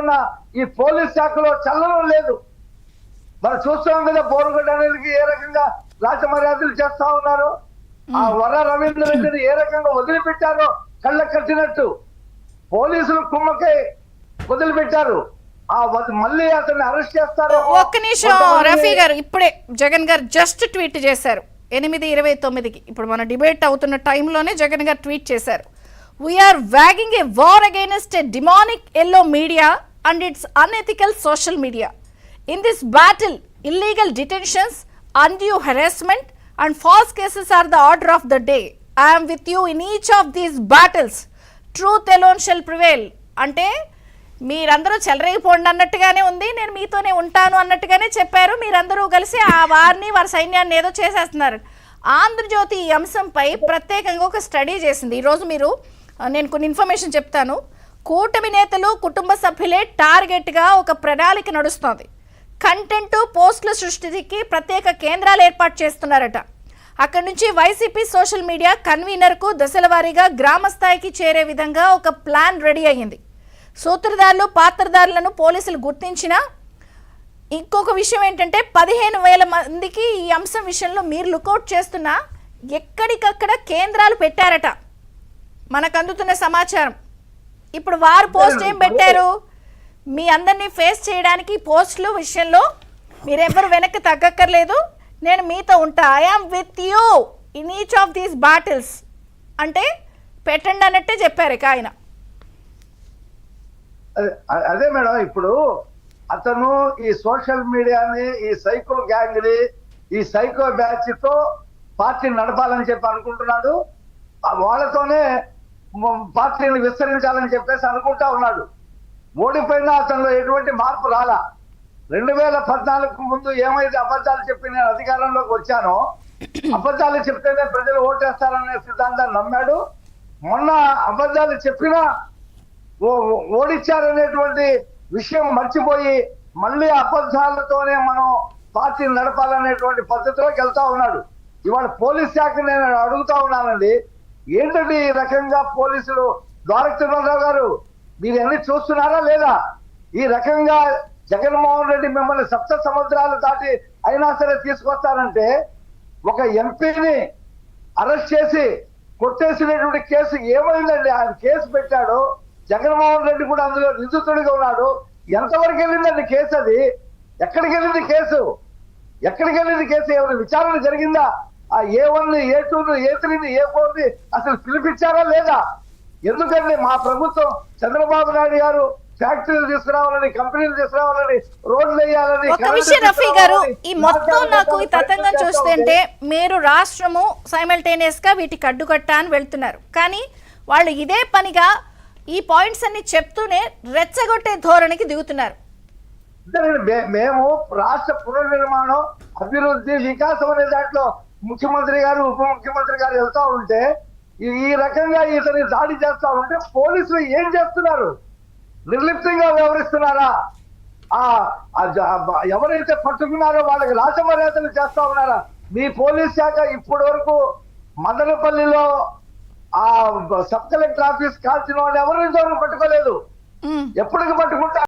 ఉన్న ఈ పోలీస్ శాఖలో చల్లనం లేదు. మనం చూస్తాం కదా బోరుగడ్డ అనేది ఏ రకంగా రాజమర్యాదలు చేస్తా ఉన్నారు. ఆ వర రవీంద్ర రెడ్డిని ఏ రకంగా వదిలిపెట్టారో కళ్ళ కట్టినట్టు పోలీసులు కుమ్మకై వదిలిపెట్టారు. మళ్ళీ అతన్ని అరెస్ట్ చేస్తారు. ఒక్క నిమిషం రఫీ గారు, ఇప్పుడే జగన్ గారు జస్ట్ ట్వీట్ చేశారు 8:29కి. ఇప్పుడు మన డిబేట్ అవుతున్న టైంలోనే జగన్ గారు ట్వీట్ చేశారు, we are waging a war against a demonic yellow media and its unethical social media. In this battle illegal detentions, undue harassment and false cases are the order of the day. I am with you in each of these battles. Truth alone shall prevail. అంటే మీరందరూ చెలరేగిపోండి అన్నట్టుగానే ఉంది, నేను మీతోనే ఉంటాను అన్నట్టుగానే చెప్పారు. మీరందరూ కలిసి ఆ వారిని వారి సైన్యాన్ని ఏదో చేసేస్తున్నారు. ఆంధ్రజ్యోతి ఈ అంశంపై ప్రత్యేకంగా ఒక స్టడీ చేసింది. ఈరోజు నేను కొన్ని ఇన్ఫర్మేషన్ చెప్తాను. కూటమి నేతలు కుటుంబ సభ్యులే టార్గెట్గా ఒక ప్రణాళిక నడుస్తోంది. కంటెంట్ పోస్టుల సృష్టికి ప్రత్యేక కేంద్రాలు ఏర్పాటు చేస్తున్నారట. అక్కడి నుంచి వైసీపీ సోషల్ మీడియా కన్వీనర్కు దశల వారీగా గ్రామ స్థాయికి చేరే విధంగా ఒక ప్లాన్ రెడీ అయ్యింది. సూత్రధారులు పాత్రధారులను పోలీసులు గుర్తించినా ఇంకొక విషయం ఏంటంటే 15,000 మందికి ఈ అంశం విషయంలో మీరు లుకౌట్ చేస్తున్నా ఎక్కడికక్కడ కేంద్రాలు పెట్టారట మనకు అందుతున్న సమాచారం. ఇప్పుడు వారు పోస్ట్ ఏం పెట్టారు, మీ అందరినీ ఫేస్ చేయడానికి పోస్టుల విషయంలో మీరెవ్వరు వెనక్కి తగ్గక్కర్లేదు, నేను మీతో ఉంటా, I am with you in each of these bottles అంటే పెట్టండి అన్నట్టే చెప్పారు ఇక ఆయన. అదే మేడం, ఇప్పుడు అతను ఈ సోషల్ మీడియాని, ఈ సైకో గ్యాంగ్ ని, ఈ సైకో బ్యాచ్ తో పార్టీని నడపాలని చెప్పి అనుకుంటున్నాడు. వాళ్ళతోనే పార్టీని విస్తరించాలని చెప్పేసి అనుకుంటా ఉన్నాడు. ఓడిపోయినా అతనిలో ఎటువంటి మార్పు రాలా. 2014 ముందు ఏమైతే అబద్ధాలు చెప్పి నేను అధికారంలోకి వచ్చానో, అబద్ధాలు చెప్తేనే ప్రజలు ఓటేస్తారనే సిద్ధాంతాన్ని నమ్మాడు. మొన్న అబద్ధాలు చెప్పినా ఓడిచ్చారనేటువంటి విషయం మర్చిపోయి మళ్ళీ అబద్ధాలతోనే మనం పార్టీని నడపాలనేటువంటి పద్ధతిలోకి వెళ్తా ఉన్నాడు. ఇవాళ పోలీస్ శాఖ నేను అడుగుతా ఉన్నానండి, ఏంటంటే ఈ రకంగా పోలీసులు ద్వారకరావు గారు మీరు అన్ని చూస్తున్నారా లేదా? ఈ రకంగా జగన్మోహన్ రెడ్డి మిమ్మల్ని సప్త సముద్రాలు దాటి అయినా సరే తీసుకొస్తారంటే ఒక ఎంపీని అరెస్ట్ చేసి కొట్టేసినటువంటి కేసు ఏమైందండి? ఆయన కేసు పెట్టాడు, జగన్మోహన్ రెడ్డి కూడా అందులో నిందితుడిగా ఉన్నాడు. ఎంతవరకు వెళ్ళిందండి కేసు? అది ఎక్కడికి వెళ్ళింది కేసు? ఎక్కడికి వెళ్ళింది కేసు? ఏమైనా విచారణ జరిగిందా? ఆ A1, A2, A3, A4 అసలు పిలిపించారా లేదా? ఎందుకంటే మా ప్రభుత్వం చంద్రబాబు నాయుడు గారు ఫ్యాక్టరీలు తీసుకురావాలని, కంపెనీలు తీసుకురావాలని, రోడ్లు వేయాలని. ఒక విషయం రఫీ గారు, ఈ మొత్తం నాకు ఈ తతంగం చూస్తుంటే మీరు రాష్ట్రము సైమల్టేనియస్ గా వీటికి అడ్డుకట్ట అని వెళ్తున్నారు, కానీ వాళ్ళు ఇదే పనిగా ఈ పాయింట్స్ అన్ని చెప్తూనే రెచ్చగొట్టే ధోరణికి దిగుతున్నారు. మేము రాష్ట్ర పునర్నిర్మాణం, అభివృద్ధి, వికాసం అనే దాంట్లో ముఖ్యమంత్రి గారు, ఉప ముఖ్యమంత్రి గారు వెళ్తా ఉంటే ఈ రకంగా ఇతని దాడి చేస్తా ఉంటే పోలీసులు ఏం చేస్తున్నారు? నిర్లిప్తంగా వ్యవహరిస్తున్నారా? ఎవరైతే పట్టుకున్నారో వాళ్ళకి రాజమర్యాదలు చేస్తా ఉన్నారా? మీ పోలీస్ శాఖ ఇప్పటి వరకు మదనపల్లిలో ఆ సబ్ కలెక్టర్ ఆఫీస్ కాల్చిన వాళ్ళు ఎవరిని పట్టుకోలేదు. ఎప్పటికి పట్టుకుంటా